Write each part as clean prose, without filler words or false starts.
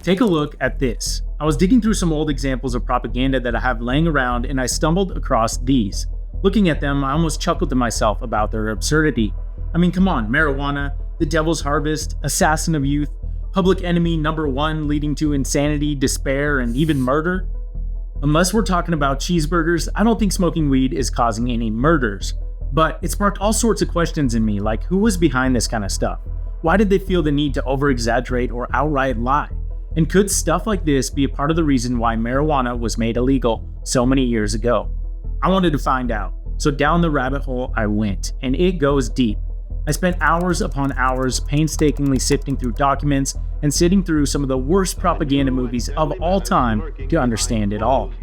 Take a look at this. I was digging through some old examples of propaganda that I have laying around and I stumbled across these. Looking at them, I almost chuckled to myself about their absurdity. I mean, come on, marijuana, the devil's harvest, assassin of youth, public enemy number one leading to insanity, despair, and even murder? Unless we're talking about cheeseburgers, I don't think smoking weed is causing any murders. But it sparked all sorts of questions in me, like who was behind this kind of stuff? Why did they feel the need to over-exaggerate or outright lie? And could stuff like this be a part of the reason why marijuana was made illegal so many years ago? I wanted to find out, so down the rabbit hole I went, and it goes deep. I spent hours upon hours painstakingly sifting through documents and sitting through some of the worst propaganda movies of all time to understand it all.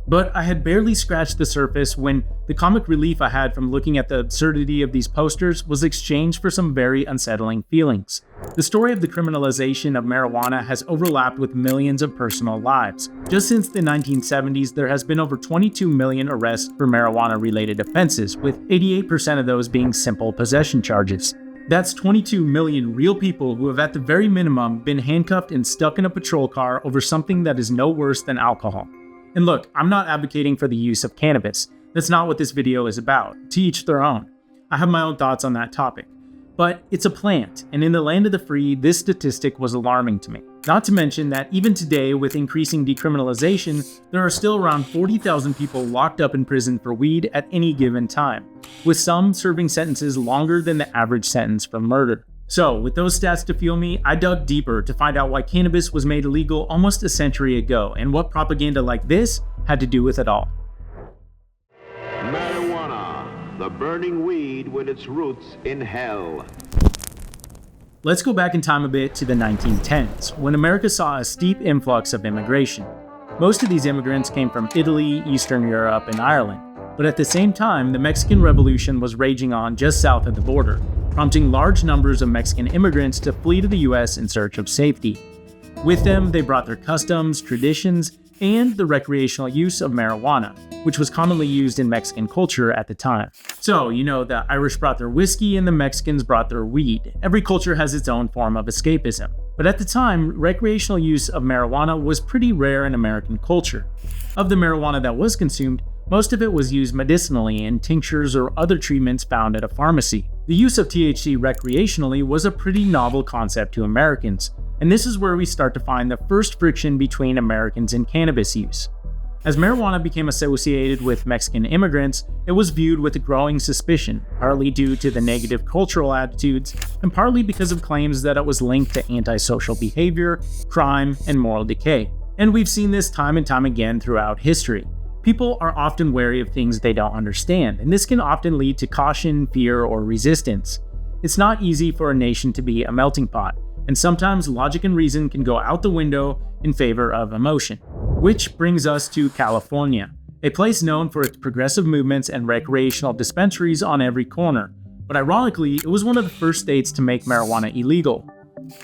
But I had barely scratched the surface when the comic relief I had from looking at the absurdity of these posters was exchanged for some very unsettling feelings. The story of the criminalization of marijuana has overlapped with millions of personal lives. Just since the 1970s, there has been over 22 million arrests for marijuana-related offenses, with 88% of those being simple possession charges. That's 22 million real people who have at the very minimum been handcuffed and stuck in a patrol car over something that is no worse than alcohol. And look, I'm not advocating for the use of cannabis. That's not what this video is about. To each their own. I have my own thoughts on that topic. But it's a plant, and in the land of the free, this statistic was alarming to me. Not to mention that even today, with increasing decriminalization, there are still around 40,000 people locked up in prison for weed at any given time, with some serving sentences longer than the average sentence for murder. So, with those stats to fuel me, I dug deeper to find out why cannabis was made illegal almost a century ago and what propaganda like this had to do with it all. Marijuana, the burning weed with its roots in hell. Let's go back in time a bit to the 1910s, when America saw a steep influx of immigration. Most of these immigrants came from Italy, Eastern Europe, and Ireland. But at the same time, the Mexican Revolution was raging on just south of the border, prompting large numbers of Mexican immigrants to flee to the US in search of safety. With them, they brought their customs, traditions, and the recreational use of marijuana, which was commonly used in Mexican culture at the time. So, the Irish brought their whiskey and the Mexicans brought their weed. Every culture has its own form of escapism. But at the time, recreational use of marijuana was pretty rare in American culture. Of the marijuana that was consumed, most of it was used medicinally in tinctures or other treatments found at a pharmacy. The use of THC recreationally was a pretty novel concept to Americans, and this is where we start to find the first friction between Americans and cannabis use. As marijuana became associated with Mexican immigrants, it was viewed with a growing suspicion, partly due to the negative cultural attitudes, and partly because of claims that it was linked to antisocial behavior, crime, and moral decay. And we've seen this time and time again throughout history. People are often wary of things they don't understand, and this can often lead to caution, fear, or resistance. It's not easy for a nation to be a melting pot, and sometimes logic and reason can go out the window in favor of emotion. Which brings us to California, a place known for its progressive movements and recreational dispensaries on every corner. But ironically, it was one of the first states to make marijuana illegal.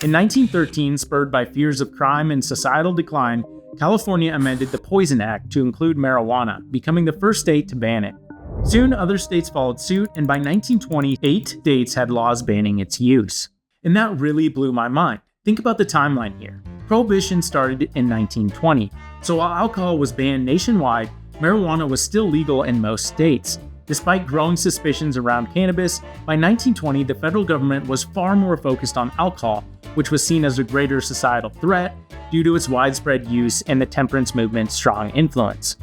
In 1913, spurred by fears of crime and societal decline, California amended the Poison Act to include marijuana, becoming the first state to ban it. Soon, other states followed suit, and by 1920, 8 states had laws banning its use. And that really blew my mind. Think about the timeline here. Prohibition started in 1920, so while alcohol was banned nationwide, marijuana was still legal in most states. Despite growing suspicions around cannabis, by 1920 the federal government was far more focused on alcohol, which was seen as a greater societal threat due to its widespread use and the temperance movement's strong influence.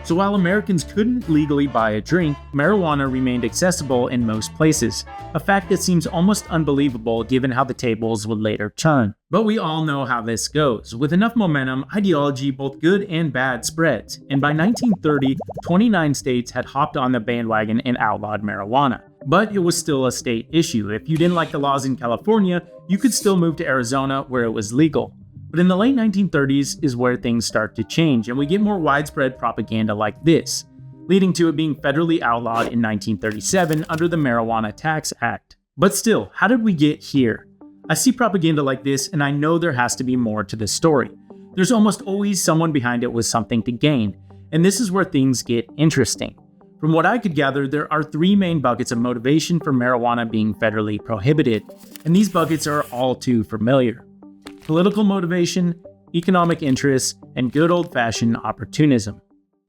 So while Americans couldn't legally buy a drink, marijuana remained accessible in most places, a fact that seems almost unbelievable given how the tables would later turn. But we all know how this goes. With enough momentum, ideology, both good and bad, spreads, and by 1930, 29 states had hopped on the bandwagon and outlawed marijuana. But it was still a state issue. If you didn't like the laws in California, you could still move to Arizona where it was legal. But in the late 1930s is where things start to change, and we get more widespread propaganda like this, leading to it being federally outlawed in 1937 under the Marijuana Tax Act. But still, how did we get here? I see propaganda like this, and I know there has to be more to the story. There's almost always someone behind it with something to gain, and this is where things get interesting. From what I could gather, there are 3 main buckets of motivation for marijuana being federally prohibited, and these buckets are all too familiar. Political motivation, economic interests, and good old-fashioned opportunism.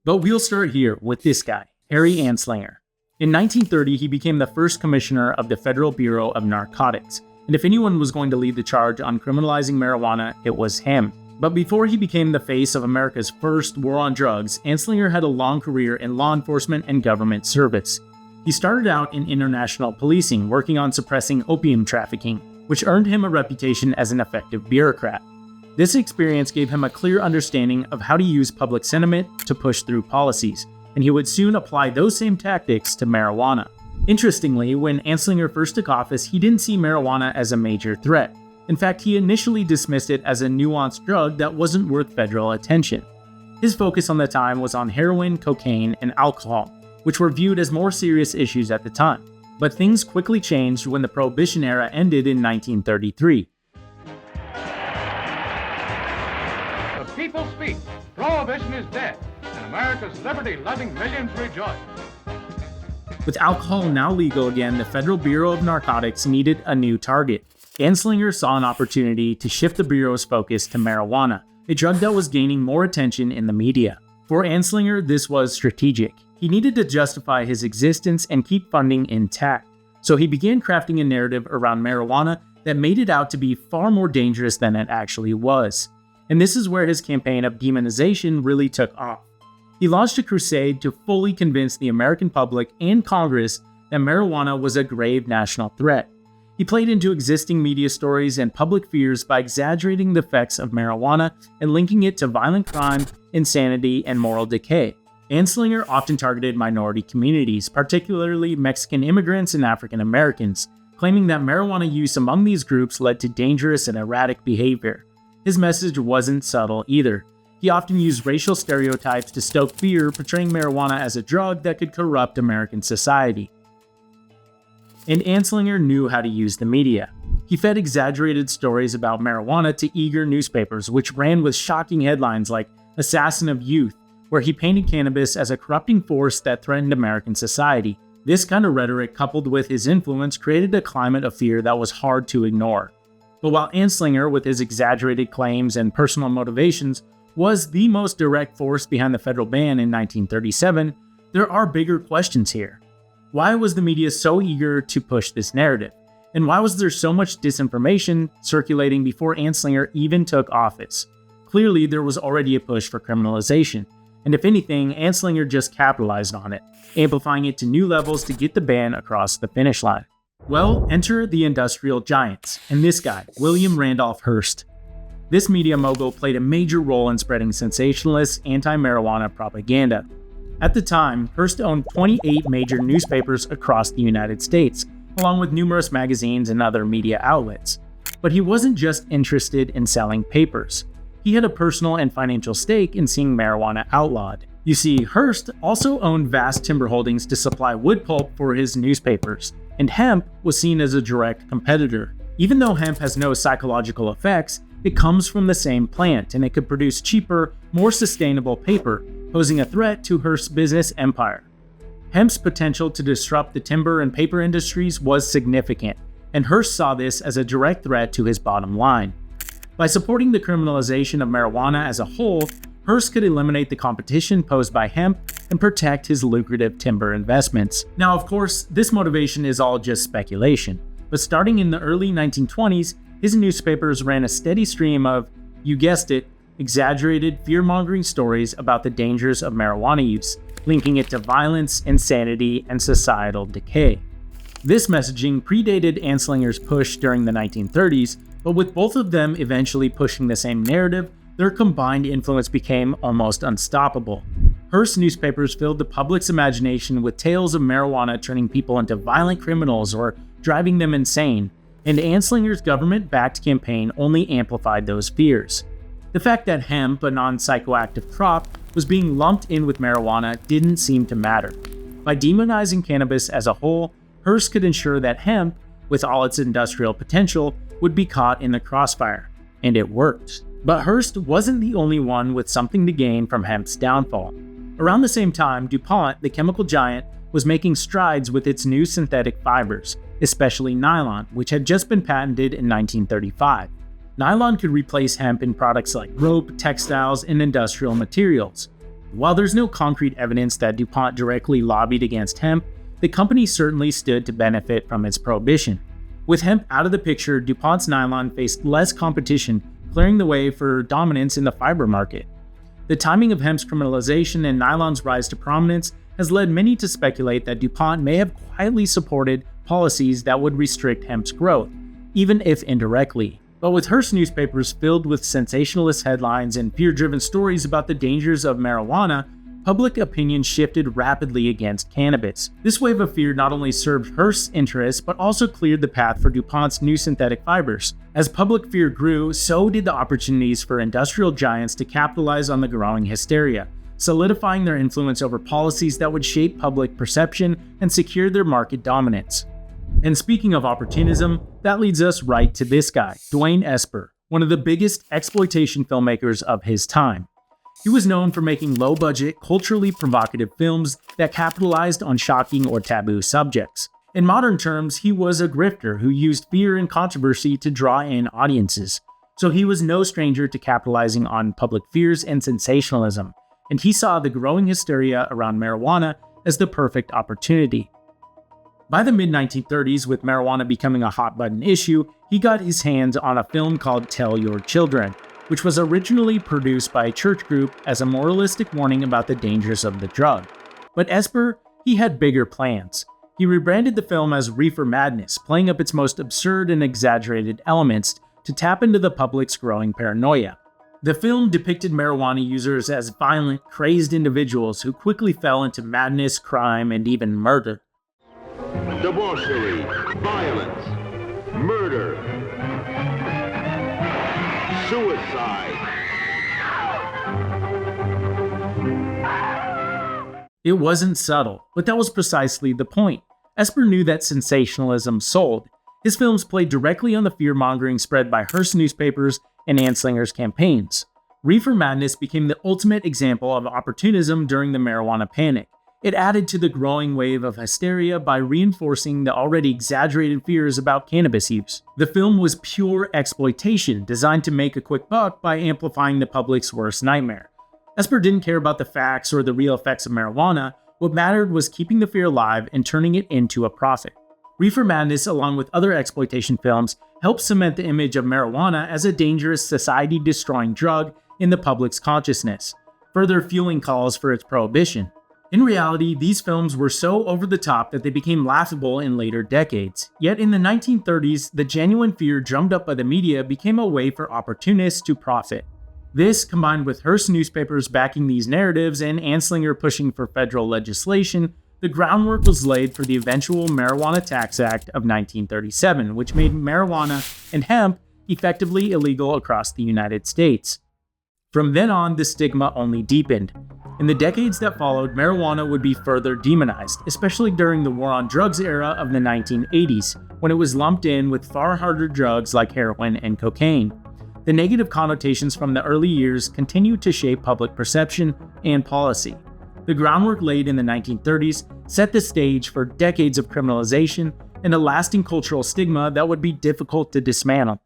But we'll start here with this guy, Harry Anslinger. In 1930, he became the first commissioner of the Federal Bureau of Narcotics, and if anyone was going to lead the charge on criminalizing marijuana, it was him. But before he became the face of America's first war on drugs, Anslinger had a long career in law enforcement and government service. He started out in international policing, working on suppressing opium trafficking, which earned him a reputation as an effective bureaucrat. This experience gave him a clear understanding of how to use public sentiment to push through policies, and he would soon apply those same tactics to marijuana. Interestingly, when Anslinger first took office, he didn't see marijuana as a major threat. In fact, he initially dismissed it as a nuanced drug that wasn't worth federal attention. His focus on the time was on heroin, cocaine, and alcohol, which were viewed as more serious issues at the time. But things quickly changed when the Prohibition era ended in 1933. The people speak. Prohibition is dead, and America's liberty-loving millions rejoice. With alcohol now legal again, the Federal Bureau of Narcotics needed a new target. Anslinger saw an opportunity to shift the Bureau's focus to marijuana, a drug that was gaining more attention in the media. For Anslinger, this was strategic. He needed to justify his existence and keep funding intact, so he began crafting a narrative around marijuana that made it out to be far more dangerous than it actually was. And this is where his campaign of demonization really took off. He launched a crusade to fully convince the American public and Congress that marijuana was a grave national threat. He played into existing media stories and public fears by exaggerating the effects of marijuana and linking it to violent crime, insanity, and moral decay. Anslinger often targeted minority communities, particularly Mexican immigrants and African Americans, claiming that marijuana use among these groups led to dangerous and erratic behavior. His message wasn't subtle either. He often used racial stereotypes to stoke fear, portraying marijuana as a drug that could corrupt American society. And Anslinger knew how to use the media. He fed exaggerated stories about marijuana to eager newspapers, which ran with shocking headlines like "Assassin of Youth," where he painted cannabis as a corrupting force that threatened American society. This kind of rhetoric, coupled with his influence, created a climate of fear that was hard to ignore. But while Anslinger, with his exaggerated claims and personal motivations, was the most direct force behind the federal ban in 1937, there are bigger questions here. Why was the media so eager to push this narrative? And why was there so much disinformation circulating before Anslinger even took office? Clearly, there was already a push for criminalization, and if anything, Anslinger just capitalized on it, amplifying it to new levels to get the ban across the finish line. Well, enter the industrial giants, and this guy, William Randolph Hearst. This media mogul played a major role in spreading sensationalist anti-marijuana propaganda. At the time, Hearst owned 28 major newspapers across the United States, along with numerous magazines and other media outlets. But he wasn't just interested in selling papers. He had a personal and financial stake in seeing marijuana outlawed. You see, Hearst also owned vast timber holdings to supply wood pulp for his newspapers, and hemp was seen as a direct competitor. Even though hemp has no psychological effects, it comes from the same plant, and it could produce cheaper, more sustainable paper, posing a threat to Hearst's business empire. Hemp's potential to disrupt the timber and paper industries was significant, and Hearst saw this as a direct threat to his bottom line. By supporting the criminalization of marijuana as a whole, Hearst could eliminate the competition posed by hemp and protect his lucrative timber investments. Now, of course, this motivation is all just speculation, but starting in the early 1920s, his newspapers ran a steady stream of, you guessed it, exaggerated, fear-mongering stories about the dangers of marijuana use, linking it to violence, insanity, and societal decay. This messaging predated Anslinger's push during the 1930s, but with both of them eventually pushing the same narrative, their combined influence became almost unstoppable. Hearst's newspapers filled the public's imagination with tales of marijuana turning people into violent criminals or driving them insane, and Anslinger's government-backed campaign only amplified those fears. The fact that hemp, a non-psychoactive crop, was being lumped in with marijuana didn't seem to matter. By demonizing cannabis as a whole, Hearst could ensure that hemp, with all its industrial potential, would be caught in the crossfire. And it worked. But Hearst wasn't the only one with something to gain from hemp's downfall. Around the same time, DuPont, the chemical giant, was making strides with its new synthetic fibers, especially nylon, which had just been patented in 1935. Nylon could replace hemp in products like rope, textiles, and industrial materials. While there's no concrete evidence that DuPont directly lobbied against hemp, the company certainly stood to benefit from its prohibition. With hemp out of the picture, DuPont's nylon faced less competition, clearing the way for dominance in the fiber market. The timing of hemp's criminalization and nylon's rise to prominence has led many to speculate that DuPont may have quietly supported policies that would restrict hemp's growth, even if indirectly. But with Hearst newspapers filled with sensationalist headlines and fear-driven stories about the dangers of marijuana, public opinion shifted rapidly against cannabis. This wave of fear not only served Hearst's interests, but also cleared the path for DuPont's new synthetic fibers. As public fear grew, so did the opportunities for industrial giants to capitalize on the growing hysteria, solidifying their influence over policies that would shape public perception and secure their market dominance. And speaking of opportunism, that leads us right to this guy, Dwayne Esper, one of the biggest exploitation filmmakers of his time. He was known for making low-budget, culturally provocative films that capitalized on shocking or taboo subjects. In modern terms, he was a grifter who used fear and controversy to draw in audiences. So he was no stranger to capitalizing on public fears and sensationalism, and he saw the growing hysteria around marijuana as the perfect opportunity. By the mid-1930s, with marijuana becoming a hot-button issue, he got his hands on a film called Tell Your Children, which was originally produced by a church group as a moralistic warning about the dangers of the drug. But Esper, he had bigger plans. He rebranded the film as Reefer Madness, playing up its most absurd and exaggerated elements to tap into the public's growing paranoia. The film depicted marijuana users as violent, crazed individuals who quickly fell into madness, crime, and even murder. Debauchery, violence, murder, suicide. It wasn't subtle, but that was precisely the point. Esper knew that sensationalism sold. His films played directly on the fear-mongering spread by Hearst newspapers and Anslinger's campaigns. Reefer Madness became the ultimate example of opportunism during the marijuana panic. It added to the growing wave of hysteria by reinforcing the already exaggerated fears about cannabis use. The film was pure exploitation, designed to make a quick buck by amplifying the public's worst nightmare. Esper didn't care about the facts or the real effects of marijuana. What mattered was keeping the fear alive and turning it into a profit. Reefer Madness, along with other exploitation films, helped cement the image of marijuana as a dangerous, society-destroying drug in the public's consciousness, further fueling calls for its prohibition. In reality, these films were so over the top that they became laughable in later decades. Yet in the 1930s, the genuine fear drummed up by the media became a way for opportunists to profit. This, combined with Hearst newspapers backing these narratives and Anslinger pushing for federal legislation, the groundwork was laid for the eventual Marijuana Tax Act of 1937, which made marijuana and hemp effectively illegal across the United States. From then on, the stigma only deepened. In the decades that followed, marijuana would be further demonized, especially during the war on drugs era of the 1980s, when it was lumped in with far harder drugs like heroin and cocaine. The negative connotations from the early years continued to shape public perception and policy. The groundwork laid in the 1930s set the stage for decades of criminalization and a lasting cultural stigma that would be difficult to dismantle.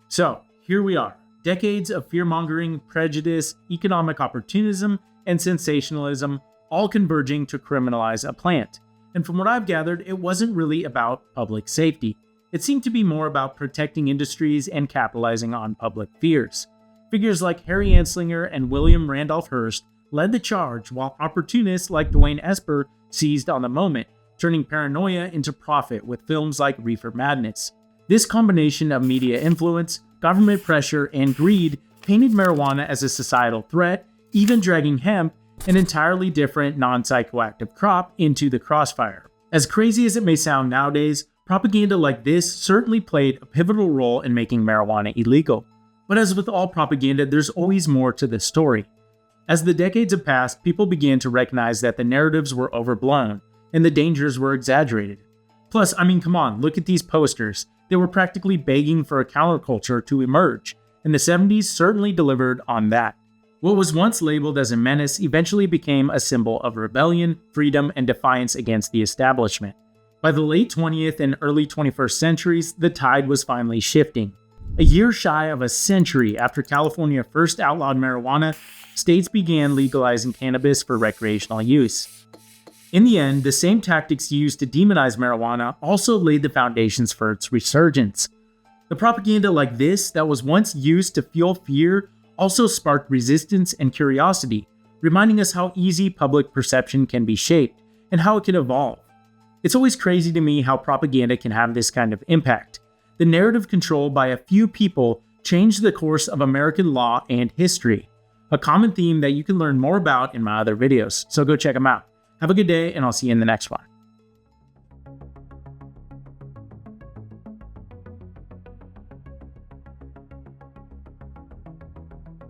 So, here we are. Decades of fear-mongering, prejudice, economic opportunism, and sensationalism, all converging to criminalize a plant. And from what I've gathered, it wasn't really about public safety. It seemed to be more about protecting industries and capitalizing on public fears. Figures like Harry Anslinger and William Randolph Hearst led the charge, while opportunists like Dwayne Esper seized on the moment, turning paranoia into profit with films like Reefer Madness. This combination of media influence, government pressure, and greed painted marijuana as a societal threat, even dragging hemp, an entirely different non-psychoactive crop, into the crossfire. As crazy as it may sound nowadays, propaganda like this certainly played a pivotal role in making marijuana illegal. But as with all propaganda, there's always more to the story. As the decades have passed, people began to recognize that the narratives were overblown, and the dangers were exaggerated. Plus, come on, look at these posters. They were practically begging for a counterculture to emerge, and the 70s certainly delivered on that. What was once labeled as a menace eventually became a symbol of rebellion, freedom, and defiance against the establishment. By the late 20th and early 21st centuries, the tide was finally shifting. A year shy of a century after California first outlawed marijuana, states began legalizing cannabis for recreational use. In the end, the same tactics used to demonize marijuana also laid the foundations for its resurgence. The propaganda like this that was once used to fuel fear also sparked resistance and curiosity, reminding us how easy public perception can be shaped and how it can evolve. It's always crazy to me how propaganda can have this kind of impact. The narrative control by a few people changed the course of American law and history, a common theme that you can learn more about in my other videos, so go check them out. Have a good day, and I'll see you in the next one.